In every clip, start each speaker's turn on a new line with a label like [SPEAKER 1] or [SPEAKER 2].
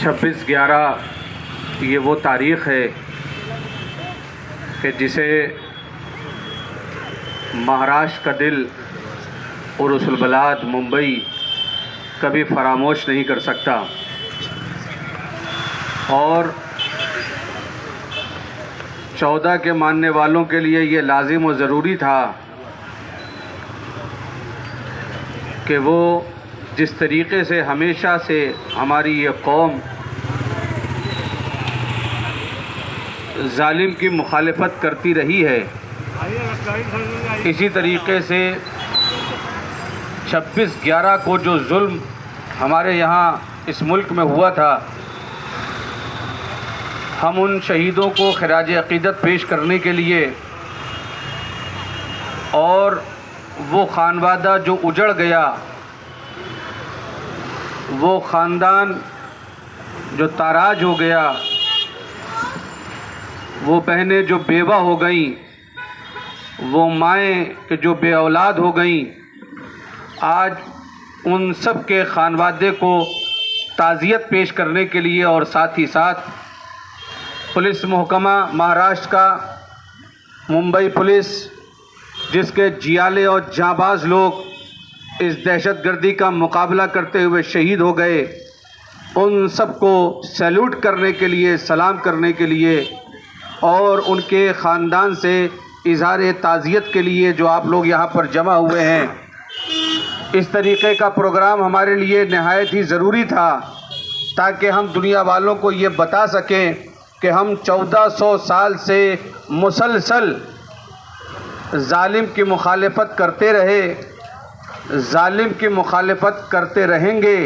[SPEAKER 1] 26/11 یہ وہ تاریخ ہے کہ جسے مہاراشٹر کا دل عرس البلاد ممبئی کبھی فراموش نہیں کر سکتا، اور 14 کے ماننے والوں کے لیے یہ لازم و ضروری تھا کہ وہ جس طریقے سے ہمیشہ سے ہماری یہ قوم ظالم کی مخالفت کرتی رہی ہے، اسی طریقے سے 26/11 کو جو ظلم ہمارے یہاں اس ملک میں ہوا تھا، ہم ان شہیدوں کو خراج عقیدت پیش کرنے کے لیے اور وہ خانوادہ جو اجڑ گیا، وہ خاندان جو تاراج ہو گیا، وہ بہنیں جو بیوہ ہو گئیں، وہ مائیں کہ جو بے اولاد ہو گئیں، آج ان سب کے خانوادے کو تعزیت پیش کرنے کے لیے اور ساتھ ہی ساتھ پولیس محکمہ مہاراشٹر کا ممبئی پولیس، جس کے جیالے اور جانباز لوگ اس دہشت گردی کا مقابلہ کرتے ہوئے شہید ہو گئے، ان سب کو سیلوٹ کرنے کے لیے، سلام کرنے کے لیے اور ان کے خاندان سے اظہار تعزیت کے لیے جو آپ لوگ یہاں پر جمع ہوئے ہیں، اس طریقے کا پروگرام ہمارے لیے نہایت ہی ضروری تھا تاکہ ہم دنیا والوں کو یہ بتا سکیں کہ ہم 1400 سال سے مسلسل ظالم کی مخالفت کرتے رہے، ظالم کی مخالفت کرتے رہیں گے،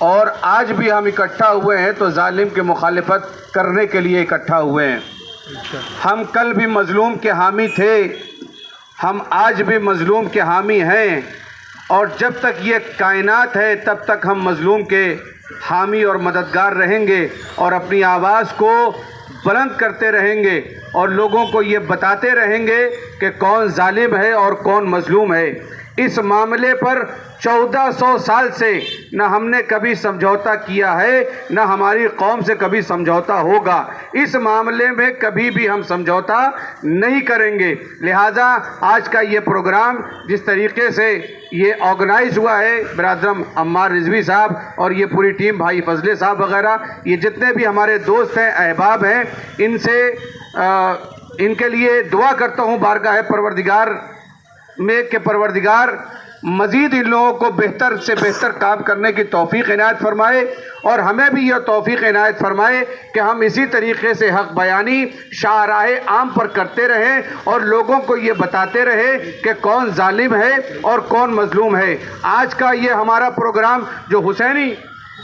[SPEAKER 1] اور آج بھی ہم اکٹھا ہوئے ہیں تو ظالم کی مخالفت کرنے کے لیے اکٹھا ہوئے ہیں۔ ہم کل بھی مظلوم کے حامی تھے، ہم آج بھی مظلوم کے حامی ہیں، اور جب تک یہ کائنات ہے تب تک ہم مظلوم کے حامی اور مددگار رہیں گے، اور اپنی آواز کو بلند کرتے رہیں گے اور لوگوں کو یہ بتاتے رہیں گے کہ کون ظالم ہے اور کون مظلوم ہے۔ اس معاملے پر 1400 سال سے نہ ہم نے کبھی سمجھوتا کیا ہے، نہ ہماری قوم سے کبھی سمجھوتا ہوگا، اس معاملے میں کبھی بھی ہم سمجھوتا نہیں کریں گے۔ لہٰذا آج کا یہ پروگرام جس طریقے سے یہ آرگنائز ہوا ہے، برادرم عمار رضوی صاحب اور یہ پوری ٹیم، بھائی فضلے صاحب وغیرہ، یہ جتنے بھی ہمارے دوست ہیں، احباب ہیں، ان کے لیے دعا کرتا ہوں بارگاہ پروردگار میں کہ پروردگار مزید ان لوگوں کو بہتر سے بہتر کام کرنے کی توفیق عنایت فرمائے، اور ہمیں بھی یہ توفیق عنایت فرمائے کہ ہم اسی طریقے سے حق بیانی شاہراہ عام پر کرتے رہیں اور لوگوں کو یہ بتاتے رہیں کہ کون ظالم ہے اور کون مظلوم ہے۔ آج کا یہ ہمارا پروگرام جو حسینی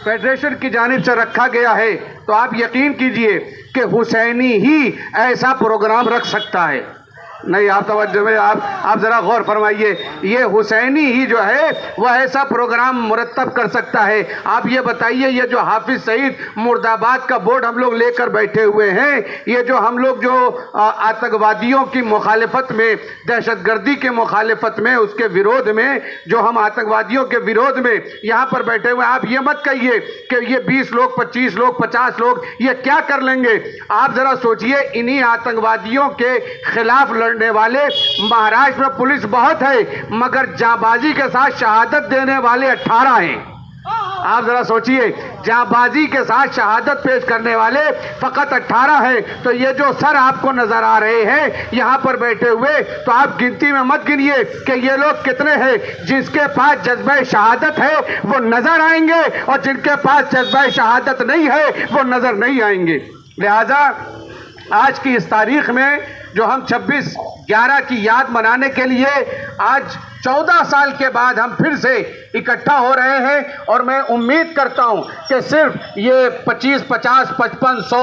[SPEAKER 1] فیڈریشن کی جانب سے رکھا گیا ہے، تو آپ یقین کیجئے کہ حسینی ہی ایسا پروگرام رکھ سکتا ہے۔ نہیں، آپ توجہ میں آپ ذرا غور فرمائیے، یہ حسینی ہی جو ہے وہ ایسا پروگرام مرتب کر سکتا ہے۔ آپ یہ بتائیے، یہ جو حافظ سعید مرد آباد کا بورڈ ہم لوگ لے کر بیٹھے ہوئے ہیں، یہ جو ہم لوگ جو آتنکوادیوں کی مخالفت میں، دہشت گردی کے مخالفت میں، اس کے ویرودھ میں، جو ہم آتنکوادیوں کے ویرودھ میں یہاں پر بیٹھے ہوئے ہیں، آپ یہ مت کہیے کہ یہ 20 لوگ، 25 لوگ، 50 لوگ یہ کیا کر لیں گے۔ آپ ذرا سوچئے، انہی آتنکوادیوں کے خلاف لڑنے والے مہاراشٹر میں پولیس بہت ہے، مگر جاں بازی کے ساتھ شہادت دینے والے 18 ہیں۔ آپ ذرا سوچئے، جاں بازی کے ساتھ شہادت پیش کرنے والے فقط 18 ہیں، تو یہ جو سر آپ کو نظر آ رہے ہیں یہاں پر بیٹھے ہوئے، تو آپ گنتی میں مت گنیے کہ یہ لوگ کتنے ہیں۔ جس کے پاس جذبہ شہادت ہے وہ نظر آئیں گے، اور جن کے پاس جذبہ شہادت نہیں ہے وہ نظر نہیں آئیں گے۔ لہذا آج کی اس تاریخ میں جو ہم 26/11 کی یاد منانے کے لیے آج 14 سال کے بعد ہم پھر سے اکٹھا ہو رہے ہیں، اور میں امید کرتا ہوں کہ صرف یہ 25، 50، 55، 100،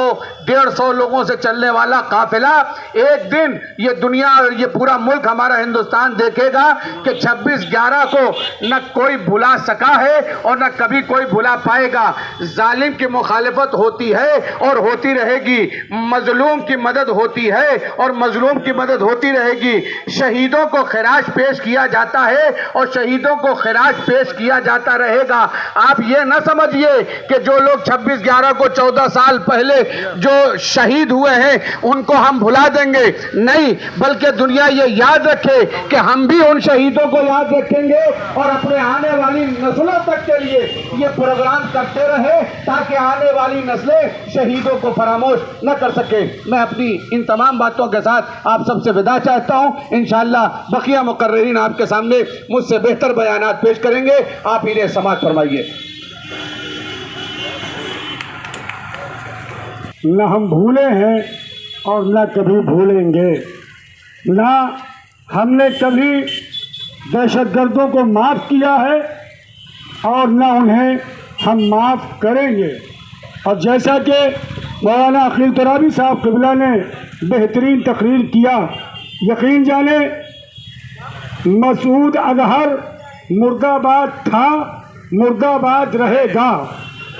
[SPEAKER 1] 150 لوگوں سے چلنے والا قافلہ ایک دن یہ دنیا اور یہ پورا ملک ہمارا ہندوستان دیکھے گا کہ 26/11 کو نہ کوئی بھلا سکا ہے اور نہ کبھی کوئی بھلا پائے گا۔ ظالم کی مخالفت ہوتی ہے اور ہوتی رہے گی، مظلوم کی مدد ہوتی ہے اور مظلوم کی مدد ہوتی رہے گی. شہیدوں کو خراج پیش کیا جاتا ہے اور شہیدوں کو خراج پیش کیا جاتا رہے گا. آپ یہ نہ سمجھیے کہ جو لوگ 26/11 کو 14 سال پہلے جو شہید ہوئے ہیں ان کو ہم بھلا دیں گے. نہیں، بلکہ دنیا یہ یاد رکھے کہ ہم بھی ان شہیدوں کو یاد رکھیں گے اور اپنے آنے والی نسلوں تک کے لیے یہ پروگرام کرتے رہے تاکہ آنے والی نسلیں شہیدوں کو فراموش نہ کر سکے. میں اپنی ان تمام باتوں کے ساتھ آپ سب سے وداع چاہتا ہوں. انشاءاللہ بقیہ مقررین آپ کے سامنے مجھ سے بہتر بیانات پیش کریں گے. آپ انہیں سماعت فرمائیے.
[SPEAKER 2] نہ ہم بھولے ہیں اور نہ کبھی بھولیں گے. نہ ہم نے کبھی دہشت گردوں کو معاف کیا ہے اور نہ انہیں ہم معاف کریں گے. اور جیسا کہ مولانا عقیل ترابی صاحب قبلہ نے بہترین تقریر کیا، یقین جانے مسعود اظہر مرد آباد تھا، مرد آباد رہے گا.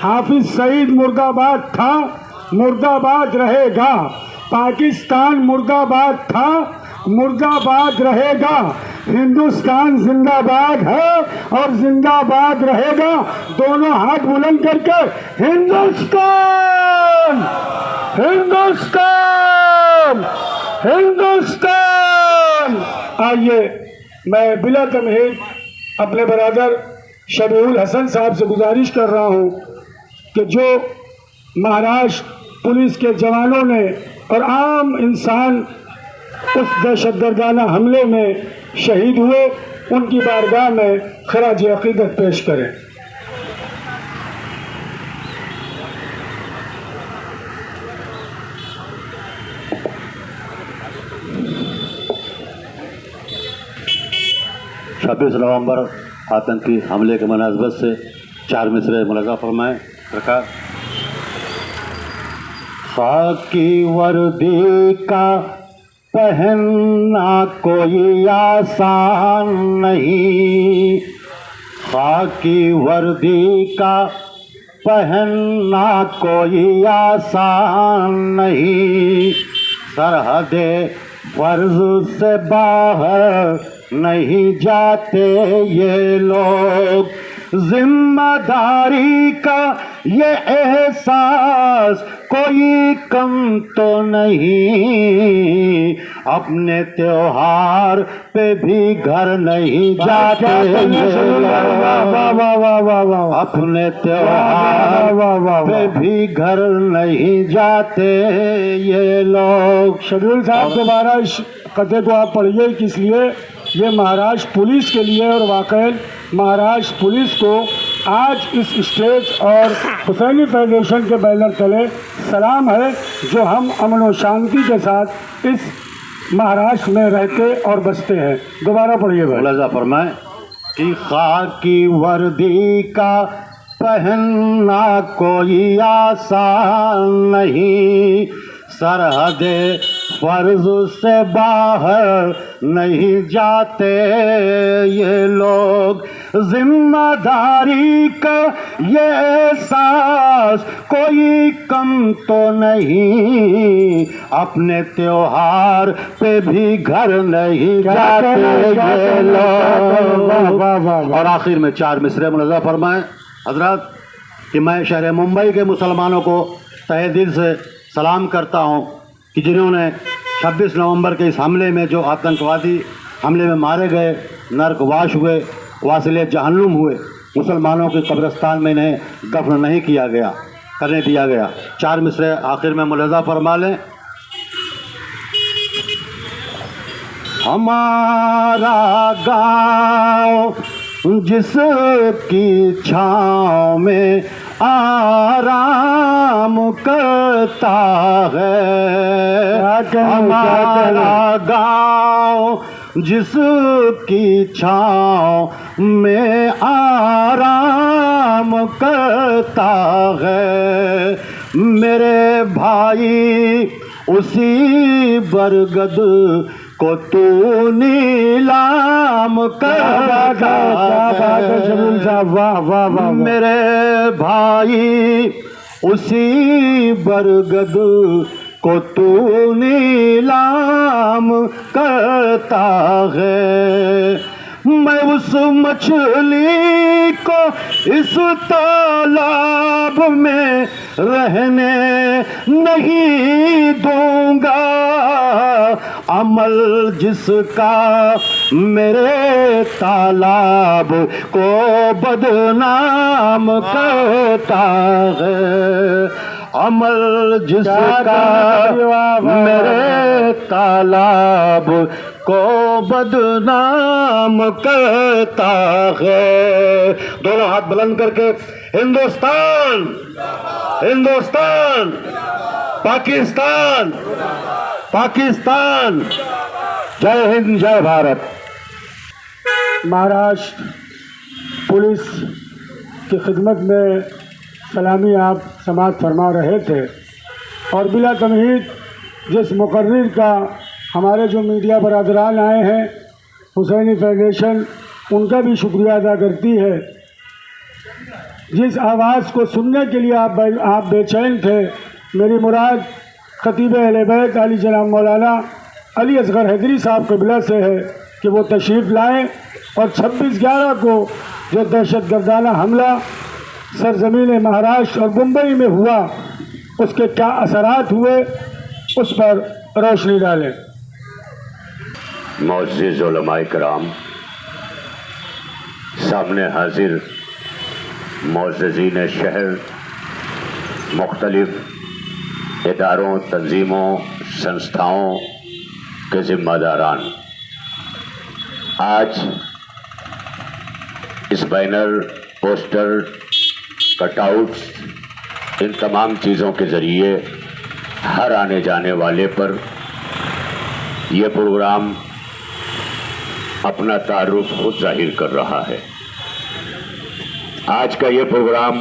[SPEAKER 2] حافظ سعید مرد آباد تھا، مرد آباد رہے گا. پاکستان مرد آباد تھا، مرد آباد رہے گا. ہندوستان زندہ باد ہے اور زندہ باد رہے گا. دونوں ہاتھ بلند کر کے ہندوستان، ہندوستان، ہندوستان. آئیے میں بلا تمہید اپنے برادر شبیع الحسن صاحب سے گزارش کر رہا ہوں کہ جو مہاراشٹر پولیس کے جوانوں نے اور عام انسان اس دہشت گردانہ حملے میں شہید ہوئے ان کی بارگاہ میں خراج عقیدت پیش کریں.
[SPEAKER 3] چھبیس نومبر آتنکی حملے کے مناسبت سے 4 مصرعے ملحظہ فرمائیں. رکھا. خاکی وردی کا پہننا کوئی آسان نہیں، خاکی وردی کا پہننا کوئی آسان نہیں. سرحد فرض سے باہر نہیں جاتے یہ لوگ. ذمہ داری کا یہ احساس کوئی کم تو نہیں، اپنے تیوہار پہ بھی گھر نہیں جاتے یہ لوگ، اپنے تیوہار پہ بھی گھر نہیں جاتے یہ لوگ.
[SPEAKER 2] شبیع صاحب دوبارہ اس قطعے کو آپ پڑھیے. کس لیے؟ یہ مہاراشٹر پولیس کے لیے اور واقعی مہاراشٹر پولیس کو آج اس اسٹیج اور حسینی فیڈریشن کے بینر تلے سلام ہے جو ہم امن و شانتی کے ساتھ اس مہاراشٹر میں رہتے اور بستے ہیں. دوبارہ پڑھیے بھائی.
[SPEAKER 3] ملاحظہ فرمائیں کہ خاکی وردی کا پہننا کوئی آسان نہیں، سرحد فرض سے باہر نہیں جاتے یہ لوگ. ذمہ داری کا یہ احساس کوئی کم تو نہیں، اپنے تیوہار پہ بھی گھر نہیں جاتے یہ لوگ. اور آخر میں 4 مصرعے ملحظہ فرمائیں حضرات کہ میں شہر ممبئی کے مسلمانوں کو تہہ دل سے سلام کرتا ہوں کہ جنہوں نے 26 نومبر کے اس حملے میں جو آتنکوادی حملے میں مارے گئے، نرک واش ہوئے، واصل جہنم ہوئے، مسلمانوں کے قبرستان میں انہیں دفن نہیں کیا گیا، کرنے دیا گیا. 4 مصرعے آخر میں ملاحظہ فرما لیں. ہمارا گاؤں جس کی چھاؤں میں آرام کرتا ہے، ہمارا گاؤں جس کی چھاؤں میں آرام کرتا ہے. میرے بھائی اسی برگد کو تو نیلام کرتا ہے، میرے بھائی اسی برگد کو تو نیلام کرتا ہے، میں اس مچھلی کو اس تالاب میں رہنے نہیں دوں گا، عمل جس کا میرے تالاب کو بدنام کرتا ہے، عمل جس کا میرے تالاب کو بدنام کرتا ہے۔ دونوں ہاتھ بلند کر کے ہندوستان، ہندوستان، پاکستان، پاکستان، جے ہند، جے بھارت۔
[SPEAKER 2] مہاراشٹر پولیس کی خدمت میں سلامی آپ سماعت فرما رہے تھے، اور بلا تمہید جس مقرر کا ہمارے جو میڈیا برادران آئے ہیں، حسینی فیڈریشن ان کا بھی شکریہ ادا کرتی ہے، جس آواز کو سننے کے لیے آپ بے چین تھے۔ میری مراد خطیب اہل بیت علی جناب مولانا علی اصغر حیدری صاحب قبلہ سے ہے کہ وہ تشریف لائیں اور 26/11 کو جو دہشت گردانہ حملہ سرزمین مہاراشٹر اور ممبئی میں ہوا، اس کے کیا اثرات ہوئے اس پر روشنی ڈالیں۔
[SPEAKER 4] معزز علماء کرام، سامنے حاضر معززین شہر، مختلف اداروں، تنظیموں، سنستھاؤں کے ذمہ داران، آج اس بینر، پوسٹر، کٹ آؤٹس، ان تمام چیزوں کے ذریعے ہر آنے جانے والے پر یہ پروگرام اپنا تعارف خود ظاہر کر رہا ہے۔ آج کا یہ پروگرام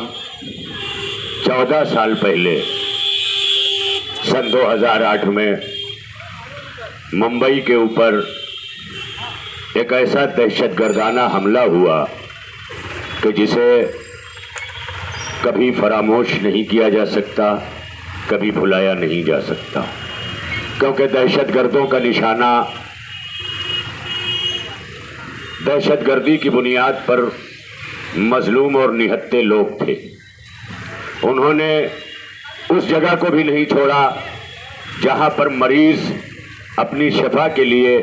[SPEAKER 4] 14 سال پہلے سن 2008 میں ممبئی کے اوپر ایک ایسا دہشت گردانہ حملہ ہوا کہ جسے کبھی فراموش نہیں کیا جا سکتا، کبھی بھلایا نہیں جا سکتا، کیونکہ دہشت گردوں کا نشانہ دہشت گردی کی بنیاد پر مظلوم اور نہتے لوگ تھے۔ انہوں نے اس جگہ کو بھی نہیں چھوڑا جہاں پر مریض اپنی شفا کے لیے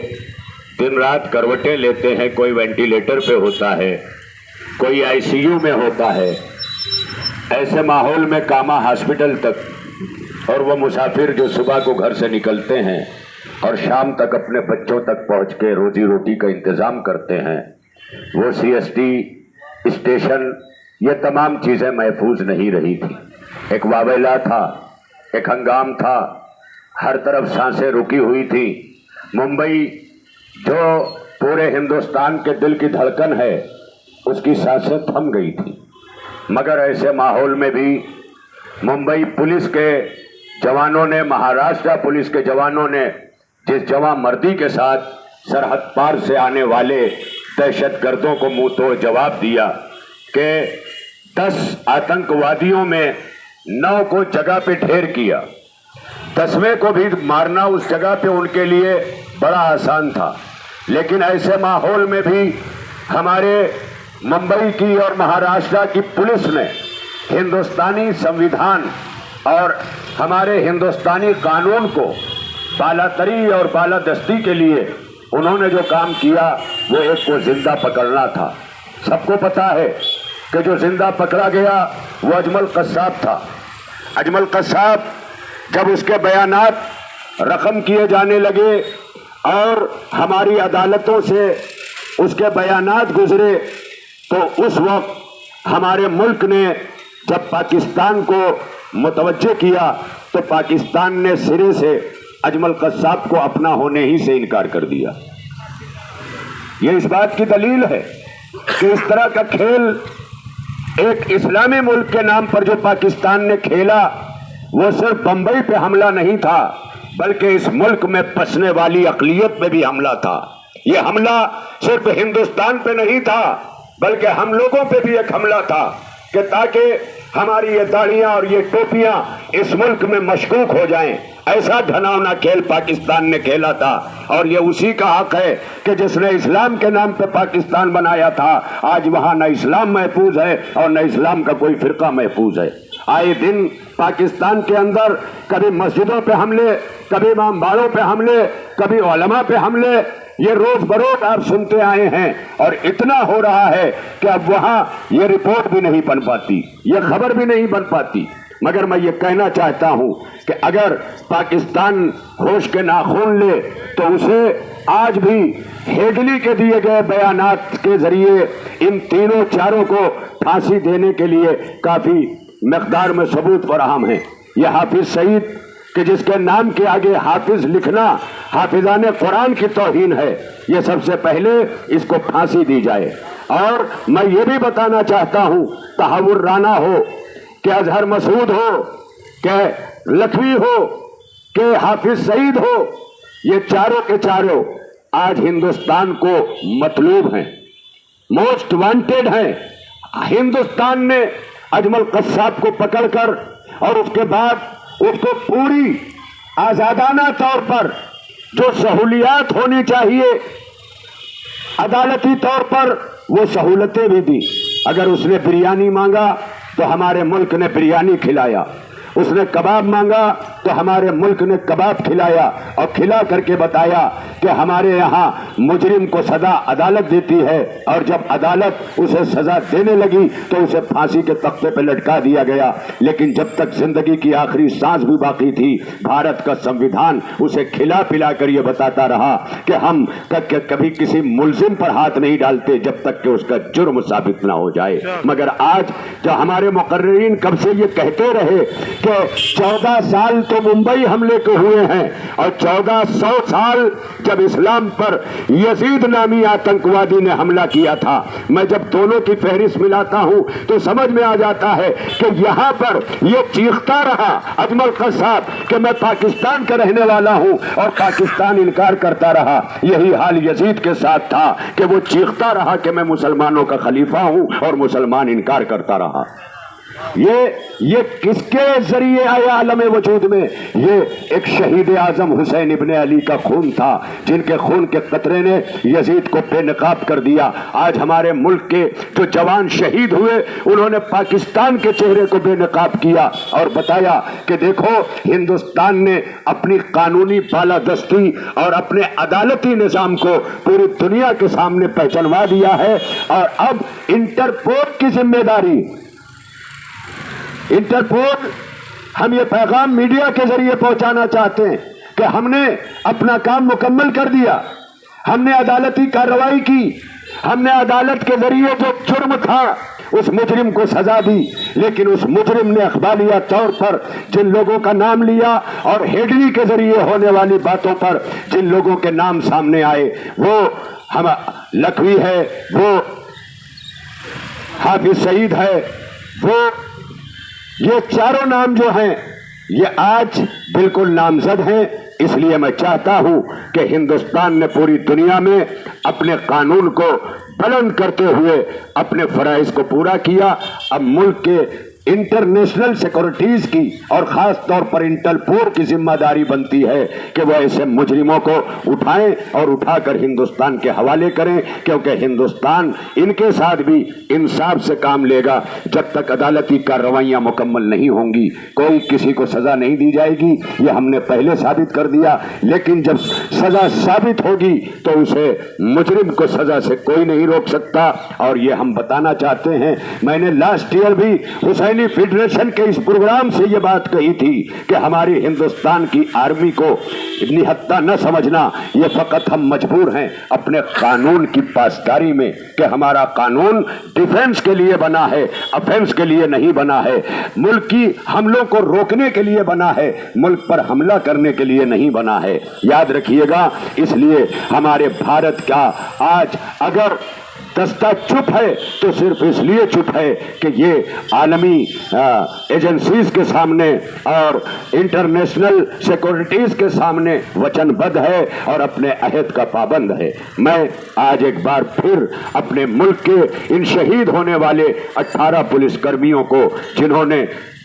[SPEAKER 4] دن رات کروٹیں لیتے ہیں، کوئی وینٹیلیٹر پہ ہوتا ہے، کوئی آئی سی یو میں ہوتا ہے، ایسے ماحول میں کاما ہاسپٹل تک، اور وہ مسافر جو صبح کو گھر سے نکلتے ہیں اور شام تک اپنے بچوں تک پہنچ کے روزی روٹی کا انتظام کرتے ہیں، وہ سی ایس ٹی اسٹیشن، یہ تمام چیزیں محفوظ نہیں رہی تھی۔ ایک واویلا تھا، ایک ہنگام تھا، ہر طرف سانسیں رکی ہوئی تھی۔ ممبئی جو پورے ہندوستان کے دل کی دھڑکن ہے، اس کی سانسیں تھم گئی تھی، مگر ایسے ماحول میں بھی ممبئی پولیس کے جوانوں نے، مہاراشٹر پولیس کے جوانوں نے جس جواں مردی کے ساتھ سرحد پار سے آنے والے دہشت گردوں کو منہ توڑ جواب دیا کہ 10 آتنکوادیوں میں 9 کو جگہ پہ ڈھیر کیا، 10ویں کو بھی مارنا اس جگہ پہ ان کے لیے بڑا آسان تھا۔ لیکن ایسے ماحول میں بھی ہمارے ممبئی کی اور مہاراشٹر کی پولیس نے ہندوستانی سنویدھان اور ہمارے ہندوستانی قانون کو بالاتری اور بالادستی کے لیے انہوں نے جو کام کیا، وہ ایک کو زندہ پکڑنا تھا۔ سب کو پتا ہے کہ جو زندہ پکڑا گیا وہ اجمل قصاب تھا۔ اجمل قصاب جب اس کے بیانات رقم کیے جانے لگے اور ہماری عدالتوں سے اس کے بیانات گزرے، تو اس وقت ہمارے ملک نے جب پاکستان کو متوجہ کیا تو پاکستان نے سرے سے اجمل قصاب کو اپنا ہونے ہی سے انکار کر دیا۔ یہ اس بات کی دلیل ہے کہ اس طرح کا کھیل ایک اسلامی ملک کے نام پر جو پاکستان نے کھیلا، وہ صرف بمبئی پہ حملہ نہیں تھا، بلکہ اس ملک میں پسنے والی اقلیت پہ بھی حملہ تھا۔ یہ حملہ صرف ہندوستان پہ نہیں تھا، بلکہ ہم لوگوں پہ بھی ایک حملہ تھا کہ تاکہ ہماری یہ داڑیاں اور یہ ٹوپیاں اس ملک میں مشکوک ہو جائیں، ایسا گھناؤنا کھیل پاکستان نے کھیلا تھا، اور یہ اسی کا حق ہے کہ جس نے اسلام کے نام پہ پاکستان بنایا تھا، آج وہاں نہ اسلام محفوظ ہے اور نہ اسلام کا کوئی فرقہ محفوظ ہے۔ آئے دن پاکستان کے اندر کبھی مسجدوں پہ حملے، کبھی امام باڑوں پہ حملے، کبھی علماء پہ حملے، یہ روز بروز آپ سنتے آئے ہیں، اور اتنا ہو رہا ہے کہ اب وہاں یہ رپورٹ بھی نہیں بن پاتی، یہ خبر بھی نہیں بن پاتی۔ مگر میں یہ کہنا چاہتا ہوں کہ اگر پاکستان ہوش کے ناخن لے تو اسے آج بھی ہیڈلی کے دیے گئے بیانات کے ذریعے ان تینوں چاروں کو پھانسی دینے کے لیے کافی مقدار میں ثبوت فراہم ہے۔ یہ حافظ سعید کہ جس کے نام کے آگے حافظ لکھنا حافظان قرآن کی توہین ہے، یہ سب سے پہلے اس کو پھانسی دی جائے۔ اور میں یہ بھی بتانا چاہتا ہوں، تحور رانا ہو کہ اظہر مسعود ہو کہ لکھوی ہو کہ حافظ سعید ہو، یہ چاروں کے چاروں آج ہندوستان کو مطلوب ہیں، موسٹ وانٹیڈ ہیں۔ ہندوستان نے اجمل قصاب کو پکڑ کر اور اس کے بعد اس کو پوری آزادانہ طور پر جو سہولیات ہونی چاہیے عدالتی طور پر وہ سہولتیں بھی دی۔ اگر اس نے بریانی مانگا تو ہمارے ملک نے بریانی کھلایا، اس نے کباب مانگا تو ہمارے ملک نے کباب کھلایا، اور کھلا کر کے بتایا کہ ہمارے یہاں مجرم کو سزا عدالت دیتی ہے، اور جب عدالت اسے سزا دینے لگی تو اسے پھانسی کے تختے پہ لٹکا دیا گیا۔ لیکن جب تک زندگی کی آخری سانس بھی باقی تھی، بھارت کا سنویدھان اسے کھلا پلا کر یہ بتاتا رہا کہ ہم کبھی کسی ملزم پر ہاتھ نہیں ڈالتے جب تک کہ اس کا جرم ثابت نہ ہو جائے۔ مگر آج جو ہمارے مقررین کب سے یہ کہتے رہے کہ 14 سال تو ممبئی حملے کے ہوئے ہیں، اور 1400 سال جب اسلام پر یزید نامی آتنکوادی نے حملہ کیا تھا، میں جب دونوں کی فہرست ملاتا ہوں تو سمجھ میں آ جاتا ہے کہ یہاں پر یہ چیختا رہا اجمل قصاب کہ میں پاکستان کا رہنے والا ہوں، اور پاکستان انکار کرتا رہا۔ یہی حال یزید کے ساتھ تھا کہ وہ چیختا رہا کہ میں مسلمانوں کا خلیفہ ہوں، اور مسلمان انکار کرتا رہا۔ یہ کس کے ذریعے آیا عالم وجود میں؟ یہ ایک شہید اعظم حسین ابن علی کا خون تھا، جن کے خون کے قطرے نے یزید کو بے نقاب کر دیا۔ آج ہمارے ملک کے جو جوان شہید ہوئے، انہوں نے پاکستان کے چہرے کو بے نقاب کیا اور بتایا کہ دیکھو ہندوستان نے اپنی قانونی بالادستی اور اپنے عدالتی نظام کو پوری دنیا کے سامنے پہچانوا دیا ہے، اور اب انٹرپول کی ذمہ داری، انٹرپول، ہم یہ پیغام میڈیا کے ذریعے پہنچانا چاہتے ہیں کہ ہم نے اپنا کام مکمل کر دیا، ہم نے عدالتی کارروائی کی، ہم نے عدالت کے ذریعے جو جرم تھا اس مجرم کو سزا دی، لیکن اس مجرم نے اخباریہ طور پر جن لوگوں کا نام لیا اور ہیڈلی کے ذریعے ہونے والی باتوں پر جن لوگوں کے نام سامنے آئے، وہ ہم لکھوی ہے، وہ حافظ سعید ہے، وہ یہ چاروں نام جو ہیں یہ آج بالکل نامزد ہیں۔ اس لیے میں چاہتا ہوں کہ ہندوستان نے پوری دنیا میں اپنے قانون کو بلند کرتے ہوئے اپنے فرائض کو پورا کیا۔ اب ملک کے انٹرنیشنل سیکورٹیز کی اور خاص طور پر انٹرپول کی ذمہ داری بنتی ہے کہ وہ ایسے مجرموں کو اٹھائیں اور اٹھا کر ہندوستان کے حوالے کریں، کیونکہ ہندوستان ان کے ساتھ بھی انصاف سے کام لے گا۔ جب تک عدالتی کارروائیاں مکمل نہیں ہوں گی کوئی کسی کو سزا نہیں دی جائے گی، یہ ہم نے پہلے ثابت کر دیا۔ لیکن جب سزا ثابت ہوگی تو اسے مجرم کو سزا سے کوئی نہیں روک سکتا، اور یہ ہم بتانا چاہتے ہیں۔ میں نے لاسٹ ایئر بھی حسینی فیڈریشن کے اس پروگرام سے یہ بات کہی تھی کہ ہماری ہندوستان کی آرمی کو نہتہ نہ سمجھنا، یہ فقط ہم مجبور ہیں اپنے قانون کی پاسداری میں کہ ہمارا قانون ڈیفنس کے لیے بنا ہے، افینس کے لیے نہیں بنا ہے، ملک کی حملوں کو روکنے کے لیے بنا ہے، ملک پر حملہ کرنے کے لیے نہیں بنا ہے۔ یاد رکھیے گا، اس لیے ہمارے بھارت کا آج اگر دستہ چپ ہے تو صرف اس لیے چپ ہے کہ یہ عالمی ایجنسیز کے سامنے اور انٹرنیشنل سیکورٹیز کے سامنے وچن بدھ ہے اور اپنے عہد کا پابند ہے۔ میں آج ایک بار پھر اپنے ملک کے ان شہید ہونے والے 18 پولیس کرمیوں کو، جنہوں نے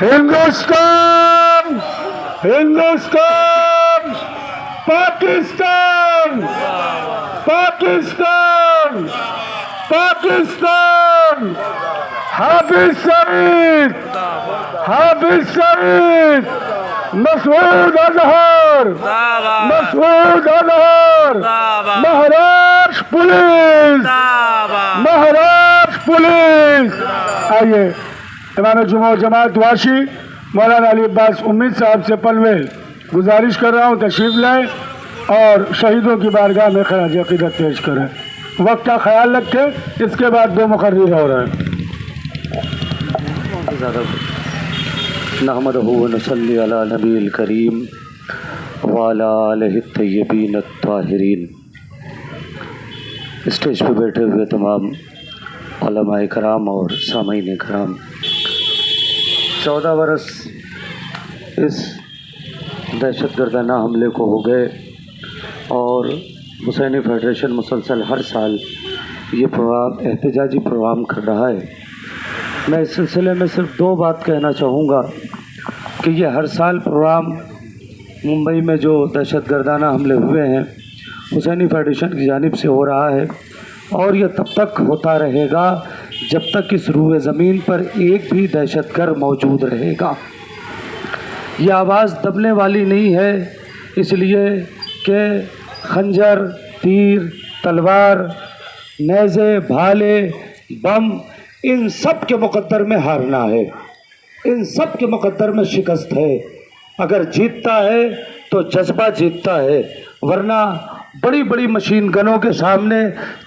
[SPEAKER 2] ہندوستان ہندوستان پاکستان پاکستان پاکستان حافظ سعید حافظ سعید مسعود اظہر مسعود اظہر مہاراشٹر پولیس مہاراشٹر پولیس. آئیے امام جمعہ جماعت واشی مولانا علی عباس امید صاحب سے پلویل گزارش کر رہا ہوں تشریف لائیں اور شہیدوں کی بارگاہ میں خراج عقیدت پیش کریں. وقت کا خیال رکھیں. اس کے بعد 2 مقرر ہو رہے ہیں.
[SPEAKER 3] نحمدہ و نصلی علی نبی الکریم وعلی آلہ الطیبین الطاہرین. اسٹیج پہ بیٹھے ہوئے تمام علماء کرام اور سامعین کرام، 14 برس اس دہشت گردانہ حملے کو ہو گئے اور حسینی فیڈریشن مسلسل ہر سال یہ پروگرام احتجاجی پروگرام کر رہا ہے. میں اس سلسلے میں صرف 2 بات کہنا چاہوں گا کہ یہ ہر سال پروگرام ممبئی میں جو دہشت گردانہ حملے ہوئے ہیں حسینی فیڈریشن کی جانب سے ہو رہا ہے اور یہ تب تک ہوتا رہے گا جب تک اس روئے زمین پر ایک بھی دہشت گرد موجود رہے گا. یہ آواز دبنے والی نہیں ہے، اس لیے کہ خنجر، تیر، تلوار، نیزے، بھالے، بم، ان سب کے مقدر میں ہارنا ہے، ان سب کے مقدر میں شکست ہے. اگر جیتتا ہے تو جذبہ جیتتا ہے، ورنہ بڑی بڑی مشین گنوں کے سامنے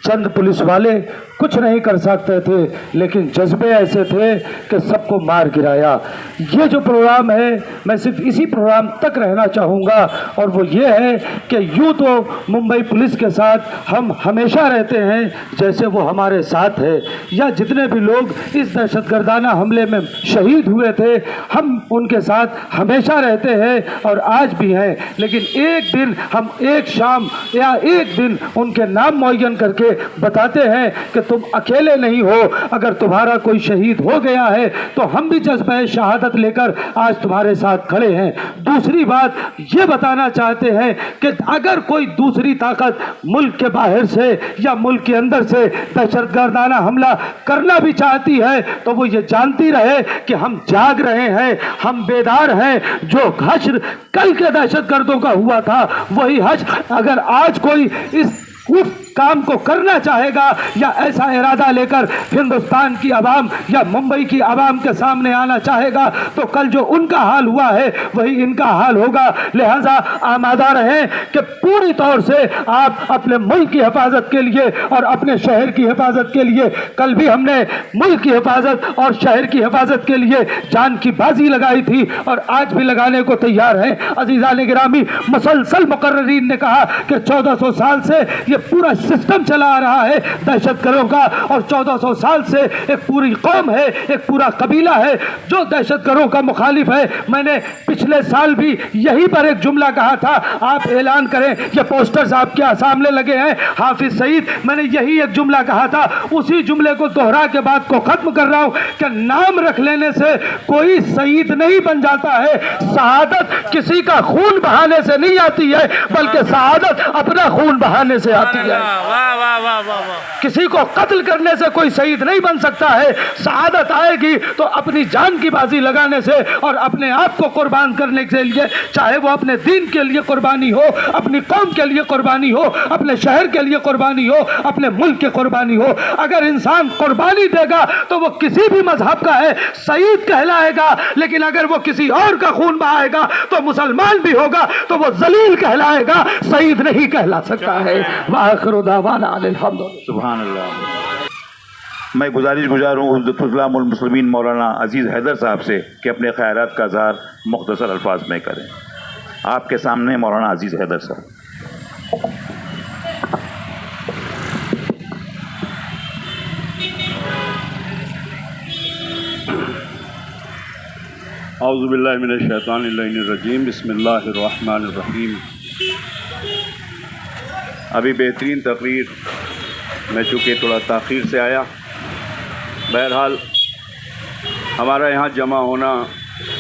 [SPEAKER 3] چند پولیس والے کچھ نہیں کر سکتے تھے، لیکن جذبے ایسے تھے کہ سب کو مار گرایا. یہ جو پروگرام ہے میں صرف اسی پروگرام تک رہنا چاہوں گا، اور وہ یہ ہے کہ یوں تو ممبئی پولیس کے ساتھ ہم ہمیشہ رہتے ہیں جیسے وہ ہمارے ساتھ ہے، یا جتنے بھی لوگ اس دہشت گردانہ حملے میں شہید ہوئے تھے ہم ان کے ساتھ ہمیشہ رہتے ہیں اور آج بھی ہیں. لیکن ایک دن ہم ایک شام یا ایک دن ان کے نام معین کر کے بتاتے ہیں کہ تم اکیلے نہیں ہو، اگر تمہارا کوئی شہید ہو گیا ہے تو ہم بھی جذبہ شہادت لے کر آج تمہارے ساتھ کھڑے ہیں. دوسری بات یہ بتانا چاہتے ہیں کہ اگر کوئی دوسری طاقت ملک کے باہر سے یا ملک کے اندر سے دہشت گردانہ حملہ کرنا بھی چاہتی ہے تو وہ یہ جانتی رہے کہ ہم جاگ رہے ہیں، ہم بیدار ہیں. جو حشر کل کے دہشت گردوں کا ہوا تھا وہی حشر اگر آج کوئی اس کام کو کرنا چاہے گا یا ایسا ارادہ لے کر ہندوستان کی عوام یا ممبئی کی عوام کے سامنے آنا چاہے گا تو کل جو ان کا حال ہوا ہے وہی ان کا حال ہوگا. لہذا آمادہ رہیں کہ پوری طور سے آپ اپنے ملک کی حفاظت کے لیے اور اپنے شہر کی حفاظت کے لیے، کل بھی ہم نے ملک کی حفاظت اور شہر کی حفاظت کے لیے جان کی بازی لگائی تھی اور آج بھی لگانے کو تیار ہیں. عزیزان گرامی، مسلسل مقررین نے کہا کہ 1400 سال سے یہ پورا سسٹم چلا آ رہا ہے دہشت گردوں کا، اور 1400 سال سے ایک پوری قوم ہے، ایک پورا قبیلہ ہے جو دہشت گردوں کا مخالف ہے. میں نے پچھلے سال بھی یہی پر ایک جملہ کہا تھا، آپ اعلان کریں، یہ پوسٹرز آپ کے سامنے لگے ہیں، حافظ سعید. میں نے یہی ایک جملہ کہا تھا، اسی جملے کو دوہرا کے بات کو ختم کر رہا ہوں کہ نام رکھ لینے سے کوئی سعید نہیں بن جاتا ہے. شہادت کسی کا خون بہانے سے نہیں آتی ہے بلکہ شہادت اپنا خون بہانے سے آتی ہے. کسی کو قتل کرنے سے کوئی شہید نہیں بن سکتا ہے. شہادت آئے گی تو اپنی جان کی بازی لگانے سے اور اپنے آپ کو قربان کرنے کے لیے، چاہے وہ اپنے دین کے لیے قربانی ہو، اپنی قوم کے لیے قربانی ہو، اپنے شہر کے لیے قربانی ہو، اپنے ملک کی قربانی ہو. اگر انسان قربانی دے گا تو وہ کسی بھی مذہب کا ہے شہید کہلائے گا، لیکن اگر وہ کسی اور کا خون بہائے گا تو مسلمان بھی ہوگا تو وہ ذلیل کہلائے گا، شہید نہیں کہلا سکتا ہے. وآخر دعوانا الحمدللہ.
[SPEAKER 5] سبحان اللہ. میں گزارش گزار ہوں حجت الاسلام والمسلمین مولانا عزیز حیدر صاحب سے کہ اپنے خیالات کا اظہار مختصر الفاظ میں کریں. آپ کے سامنے مولانا عزیز حیدر صاحب.
[SPEAKER 6] اعوذ باللہ من الشیطان اللعین الرجیم. بسم اللہ الرحمن الرحیم. ابھی بہترین تقریر، میں چونکہ تھوڑا تاخیر سے آیا. بہرحال ہمارا یہاں جمع ہونا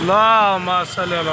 [SPEAKER 7] اللهم صل على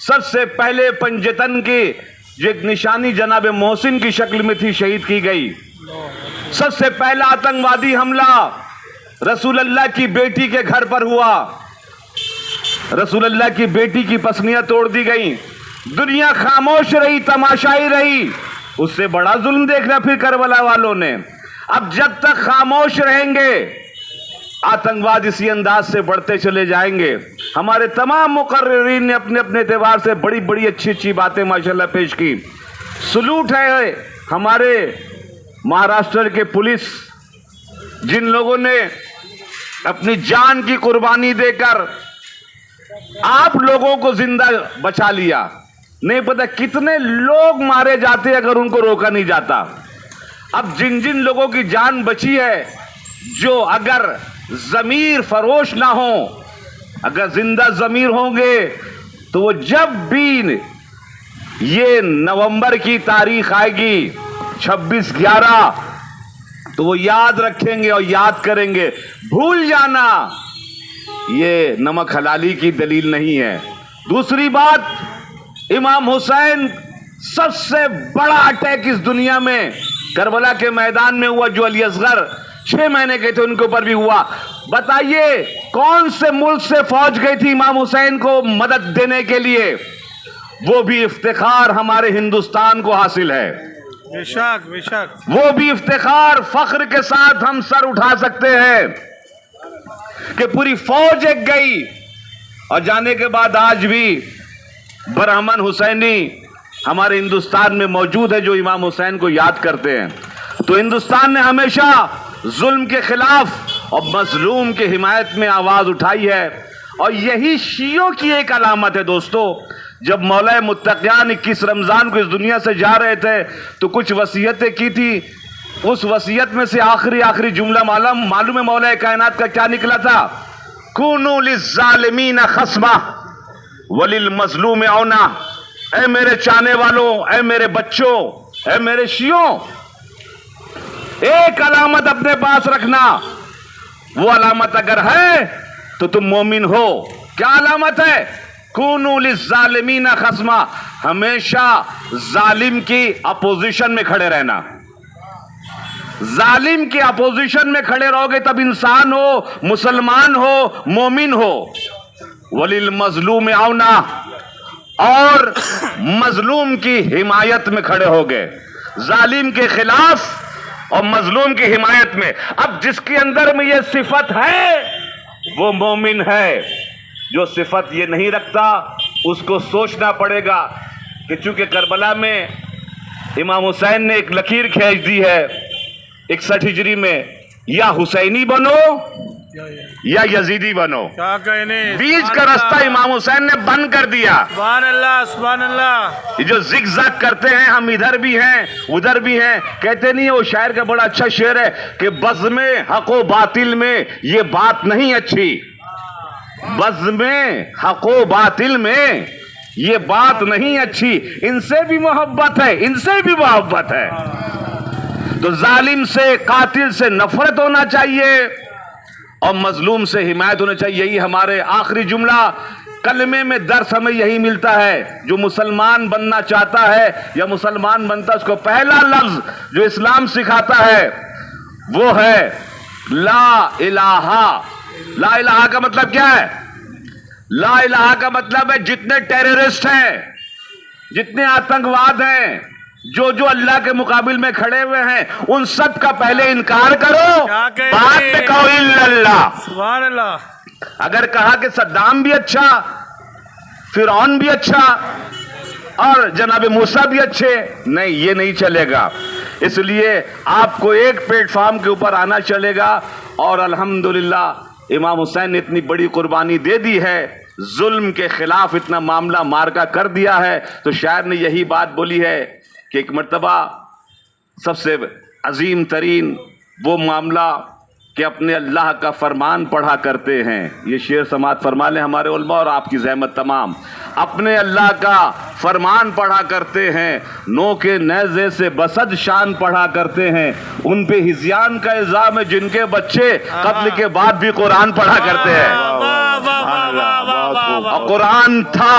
[SPEAKER 8] سب سے پہلے پنجتن کی جو ایک نشانی جناب محسن کی شکل میں تھی شہید کی گئی. سب سے پہلا آتنکوادی حملہ رسول اللہ کی بیٹی کے گھر پر ہوا. رسول اللہ کی بیٹی کی پسلیاں توڑ دی گئیں. دنیا خاموش رہی, تماشائی رہی. اس سے بڑا ظلم دیکھنا پھر کربلا والوں نے. اب جب تک خاموش رہیں گے آتنکواد اسی انداز سے بڑھتے چلے جائیں گے. ہمارے تمام مقررین نے اپنے اپنے اعتبار سے بڑی بڑی اچھی اچھی باتیں ماشاءاللہ پیش کی. سلوٹ ہے ہمارے مہاراشٹر کے پولیس, جن لوگوں نے اپنی جان کی قربانی دے کر آپ لوگوں کو زندہ بچا لیا. نہیں پتہ کتنے لوگ مارے جاتے اگر ان کو روکا نہیں جاتا. اب جن جن لوگوں کی جان بچی ہے, جو اگر ضمیر فروش نہ ہوں, اگر زندہ ضمیر ہوں گے تو وہ جب بھی یہ نومبر کی تاریخ آئے گی 26/11 تو وہ یاد رکھیں گے اور یاد کریں گے. بھول جانا یہ نمک حلالی کی دلیل نہیں ہے. دوسری بات, امام حسین سب سے بڑا اٹیک اس دنیا میں کربلا کے میدان میں ہوا, جو علی اصغر 6 مہینے کے تھے ان کے اوپر بھی ہوا. بتائیے کون سے ملک سے فوج گئی تھی امام حسین کو مدد دینے کے لیے؟ وہ بھی افتخار ہمارے ہندوستان کو حاصل ہے.
[SPEAKER 7] بے شک بے شک.
[SPEAKER 8] وہ بھی افتخار فخر کے ساتھ ہم سر اٹھا سکتے ہیں کہ پوری فوج ایک گئی, اور جانے کے بعد آج بھی برہمن حسینی ہمارے ہندوستان میں موجود ہے جو امام حسین کو یاد کرتے ہیں. تو ہندوستان نے ہمیشہ ظلم کے خلاف اور مظلوم کے حمایت میں آواز اٹھائی ہے, اور یہی شیعوں کی ایک علامت ہے. دوستو, جب مولا متقیان 21 رمضان کو اس دنیا سے جا رہے تھے تو کچھ وصیتیں کی تھی. اس وصیت میں سے آخری جملہ معلوم ہے مولا کائنات کا کیا نکلا تھا؟ کونوا للظالمین خصما وللمظلوم عونا. اے میرے چاہنے والوں, اے میرے بچوں, اے میرے شیعوں, ایک علامت اپنے پاس رکھنا. وہ علامت اگر ہے تو تم مومن ہو. کیا علامت ہے؟ کونوا للظالمین خصما. ہمیشہ ظالم کی اپوزیشن میں کھڑے رہنا. ظالم کی اپوزیشن میں کھڑے رہو گے تب انسان ہو, مسلمان ہو, مومن ہو. وللمظلوم عونا, اور مظلوم کی حمایت میں کھڑے ہو گئے, ظالم کے خلاف اور مظلوم کی حمایت میں. اب جس کے اندر میں یہ صفت ہے وہ مومن ہے. جو صفت یہ نہیں رکھتا اس کو سوچنا پڑے گا کہ چونکہ کربلا میں امام حسین نے ایک لکیر کھینچ دی ہے 61 ہجری میں, یا حسینی بنو یا یزیدی بنو.
[SPEAKER 7] کیا کہنے,
[SPEAKER 8] بیچ کا راستہ امام حسین نے بند کر دیا.
[SPEAKER 7] سبحان اللہ سبحان اللہ.
[SPEAKER 8] یہ جو زگ زگ کرتے ہیں, ہم ادھر بھی ہیں ادھر بھی ہیں, کہتے نہیں. وہ شاعر کا بڑا اچھا شعر ہے کہ بزم حق و باطل میں یہ بات نہیں اچھی. بزم حق و باطل میں یہ بات نہیں اچھی. ان سے بھی محبت ہے, ان سے بھی محبت ہے. تو ظالم سے, قاتل سے نفرت ہونا چاہیے اور مظلوم سے حمایت ہونا چاہیے. یہی ہمارے آخری جملہ کلمے میں درس ہمیں یہی ملتا ہے. جو مسلمان بننا چاہتا ہے یا مسلمان بنتا ہے, اس کو پہلا لفظ جو اسلام سکھاتا ہے وہ ہے لا الہ. لا الہ کا مطلب کیا ہے؟ لا الہ کا مطلب ہے جتنے ٹیررسٹ ہیں, جتنے آتنکواد ہیں, جو اللہ کے مقابل میں کھڑے ہوئے ہیں, ان سب کا پہلے انکار کرو, بعد میں کہو الا اللہ.
[SPEAKER 7] سبحان اللہ.
[SPEAKER 8] اگر کہا کہ صدام بھی اچھا, فرعون بھی اچھا اور جناب موسیٰ بھی اچھے, نہیں, یہ نہیں چلے گا. اس لیے آپ کو ایک پلیٹ فارم کے اوپر آنا چلے گا. اور الحمدللہ امام حسین نے اتنی بڑی قربانی دے دی ہے, ظلم کے خلاف اتنا معاملہ مارکا کر دیا ہے. تو شاعر نے یہی بات بولی ہے کہ ایک مرتبہ سب سے عظیم ترین وہ معاملہ کہ اپنے اللہ کا فرمان پڑھا کرتے ہیں. یہ شعر سماعت فرما لیں ہمارے علماء اور آپ کی زحمت تمام. اپنے اللہ کا فرمان پڑھا کرتے ہیں, نو کے نیزے سے بسد شان پڑھا کرتے ہیں. ان پہ ہذیان کا الزام ہے جن کے بچے قتل کے بعد بھی قرآن پڑھا کرتے ہیں. اور قرآن تھا